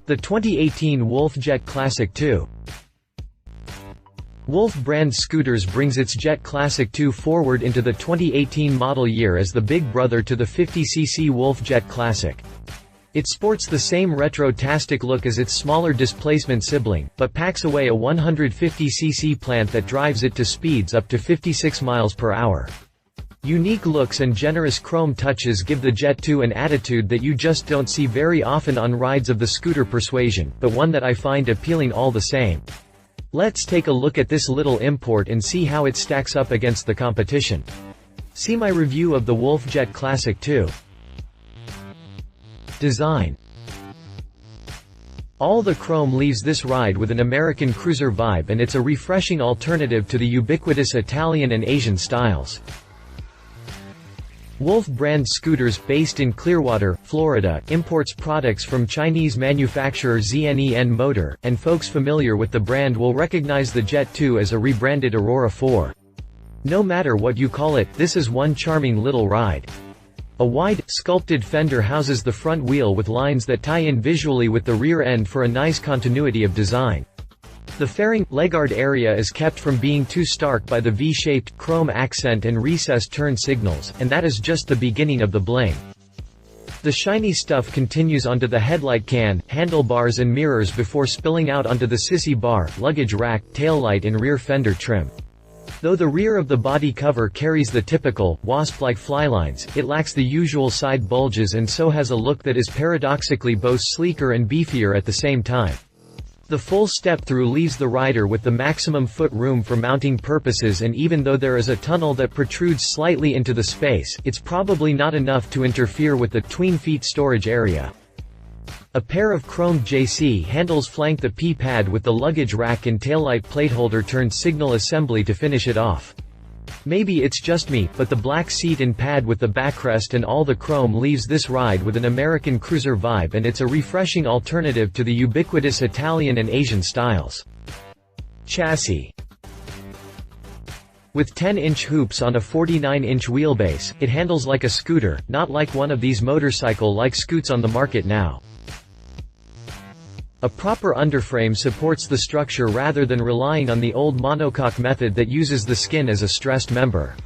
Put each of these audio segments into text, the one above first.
The 2018 Wolf Jet Classic 2. Wolf brand scooters brings its Jet Classic 2 forward into the 2018 model year as the big brother to the 50cc Wolf Jet Classic. It sports the same retro-tastic look as its smaller displacement sibling, but packs away a 150cc plant that drives it to speeds up to 56 miles per hour. Unique looks and generous chrome touches give the Jet 2 an attitude that you just don't see very often on rides of the scooter Persuasion, but one that I find appealing all the same. Let's take a look at this little import and see how it stacks up against the competition. See my review of the Wolf Jet Classic 2. Design. All the chrome leaves this ride with an American cruiser vibe, and it's a refreshing alternative to the ubiquitous Italian and Asian styles. Wolf brand scooters, based in Clearwater, Florida, imports products from Chinese manufacturer ZNEN Motor, and folks familiar with the brand will recognize the Jet 2 as a rebranded Aurora 4. No matter what you call it, this is one charming little ride. A wide, sculpted fender houses the front wheel with lines that tie in visually with the rear end for a nice continuity of design. The fairing, legguard area is kept from being too stark by the V-shaped, chrome accent and recessed turn signals, and that is just the beginning of the bling. The shiny stuff continues onto the headlight can, handlebars and mirrors before spilling out onto the sissy bar, luggage rack, taillight and rear fender trim. Though the rear of the body cover carries the typical, wasp-like flylines, it lacks the usual side bulges and so has a look that is paradoxically both sleeker and beefier at the same time. The full step-through leaves the rider with the maximum foot room for mounting purposes, and even though there is a tunnel that protrudes slightly into the space, it's probably not enough to interfere with the tween-feet storage area. A pair of chromed JC handles flank the P-pad with the luggage rack and taillight plateholder turned signal assembly to finish it off. Maybe it's just me, but the black seat and pad with the backrest and all the chrome leaves this ride with an American cruiser vibe, and it's a refreshing alternative to the ubiquitous Italian and Asian styles. Chassis. With 10-inch hoops on a 49-inch wheelbase, it handles like a scooter, not like one of these motorcycle-like scoots on the market now. A proper underframe supports the structure rather than relying on the old monocoque method that uses the skin as a stressed member.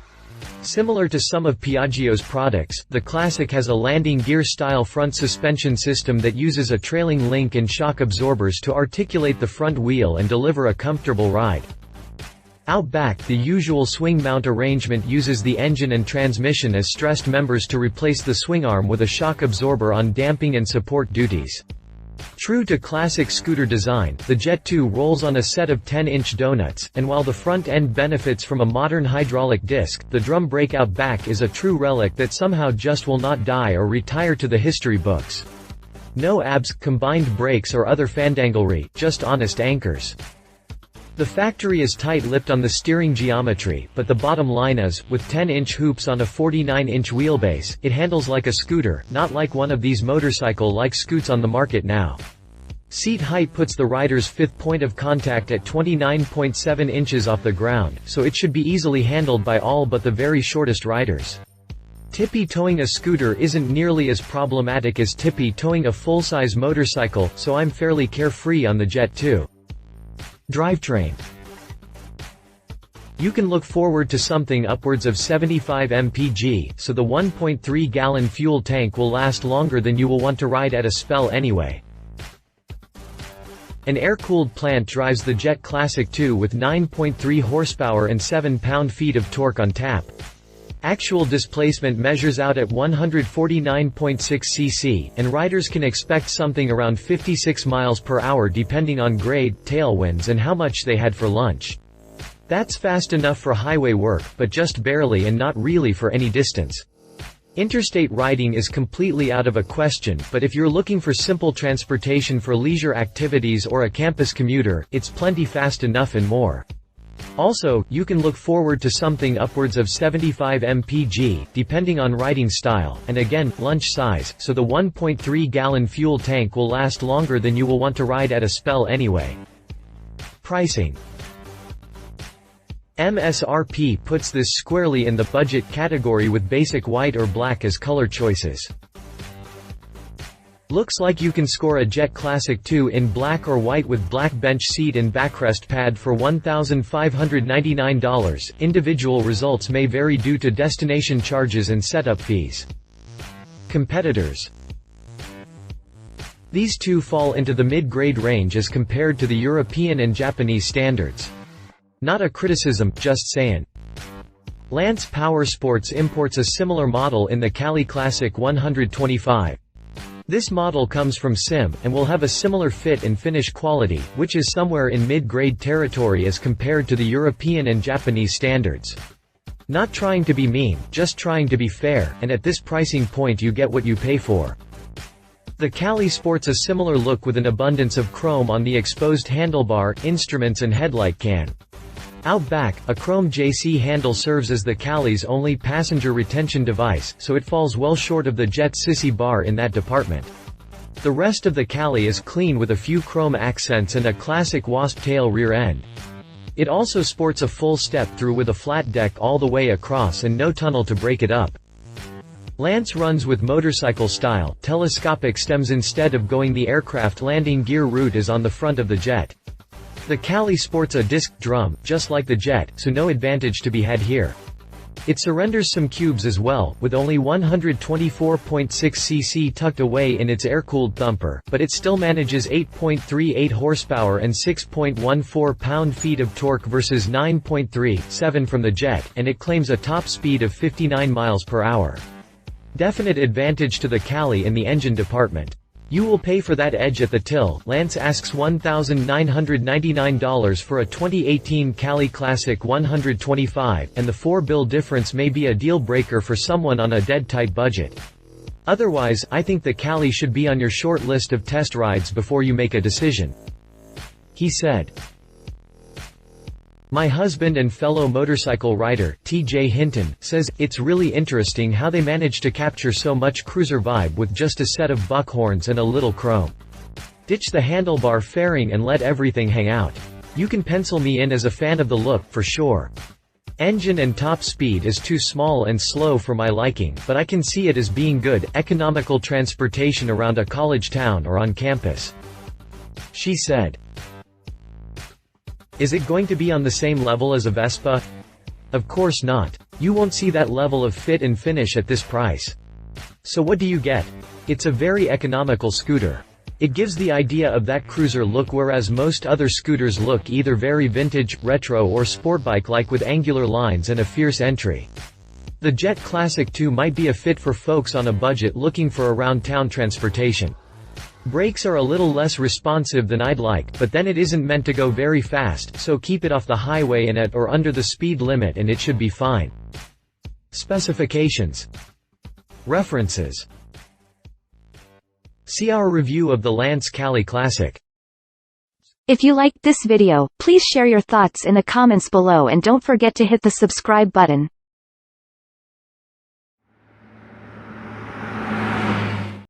Similar to some of Piaggio's products, the Classic has a landing gear-style front suspension system that uses a trailing link and shock absorbers to articulate the front wheel and deliver a comfortable ride. Out back, the usual swing mount arrangement uses the engine and transmission as stressed members to replace the swing arm with a shock absorber on damping and support duties. True to classic scooter design, the Jet 2 rolls on a set of 10-inch donuts, and while the front end benefits from a modern hydraulic disc, the drum brake out back is a true relic that somehow just will not die or retire to the history books. No ABS, combined brakes or other fandanglery, just honest anchors. The factory is tight-lipped on the steering geometry, but the bottom line is, with 10-inch hoops on a 49-inch wheelbase, it handles like a scooter, not like one of these motorcycle-like scoots on the market now. Seat height puts the rider's fifth point of contact at 29.7 inches off the ground, so it should be easily handled by all but the very shortest riders. Tippy-toeing a scooter isn't nearly as problematic as tippy-toeing a full-size motorcycle, so I'm fairly carefree on the Jet 2. Drivetrain. You can look forward to something upwards of 75 mpg, so the 1.3-gallon fuel tank will last longer than you will want to ride at a spell anyway. An air-cooled plant drives the Jet Classic 2 with 9.3 horsepower and 7 pound-feet of torque on tap. Actual displacement measures out at 149.6 cc, and riders can expect something around 56 miles per hour depending on grade, tailwinds and how much they had for lunch. That's fast enough for highway work, but just barely and not really for any distance. Interstate riding is completely out of a question, but if you're looking for simple transportation for leisure activities or a campus commuter, it's plenty fast enough and more. Also, you can look forward to something upwards of 75 mpg, depending on riding style, and again, lunch size, so the 1.3-gallon fuel tank will last longer than you will want to ride at a spell anyway. Pricing. MSRP puts this squarely in the budget category with basic white or black as color choices. Looks like you can score a Jet Classic 2 in black or white with black bench seat and backrest pad for $1,599. Individual results may vary due to destination charges and setup fees. Competitors. These two fall into the mid-grade range as compared to the European and Japanese standards. Not a criticism, just saying. Lance Power Sports imports a similar model in the Cali Classic 125. This model comes from Sim, and will have a similar fit and finish quality, which is somewhere in mid-grade territory as compared to the European and Japanese standards. Not trying to be mean, just trying to be fair, and at this pricing point you get what you pay for. The Cali sports a similar look with an abundance of chrome on the exposed handlebar, instruments and headlight can. Out back, a chrome JC handle serves as the Cali's only passenger retention device, so it falls well short of the Jet Sissy bar in that department. The rest of the Cali is clean with a few chrome accents and a classic wasp tail rear end. It also sports a full step-through with a flat deck all the way across and no tunnel to break it up. Lance runs with motorcycle style, telescopic stems instead of going the aircraft landing gear route as on the front of the Jet. The Cali sports a disc drum, just like the Jet, so no advantage to be had here. It surrenders some cubes as well, with only 124.6 cc tucked away in its air-cooled thumper, but it still manages 8.38 horsepower and 6.14 pound-feet of torque versus 9.37 from the Jet, and it claims a top speed of 59 miles per hour. Definite advantage to the Cali in the engine department. You will pay for that edge at the till. Lance asks $1,999 for a 2018 Cali Classic 125, and the $4 difference may be a deal-breaker for someone on a dead-tight budget. Otherwise, I think the Cali should be on your short list of test rides before you make a decision. He said. My husband and fellow motorcycle rider, TJ Hinton, says, it's really interesting how they manage to capture so much cruiser vibe with just a set of buckhorns and a little chrome. Ditch the handlebar fairing and let everything hang out. You can pencil me in as a fan of the look, for sure. Engine and top speed is too small and slow for my liking, but I can see it as being good, economical transportation around a college town or on campus. She said. Is it going to be on the same level as a Vespa? Of course not. You won't see that level of fit and finish at this price. So what do you get? It's a very economical scooter. It gives the idea of that cruiser look, whereas most other scooters look either very vintage, retro or sportbike-like with angular lines and a fierce entry. The Jet Classic 2 might be a fit for folks on a budget looking for around-town transportation. Brakes are a little less responsive than I'd like, but then it isn't meant to go very fast, so keep it off the highway and at or under the speed limit and it should be fine. Specifications. References. See our review of the Lance Cali Classic. If you liked this video, please share your thoughts in the comments below and don't forget to hit the subscribe button.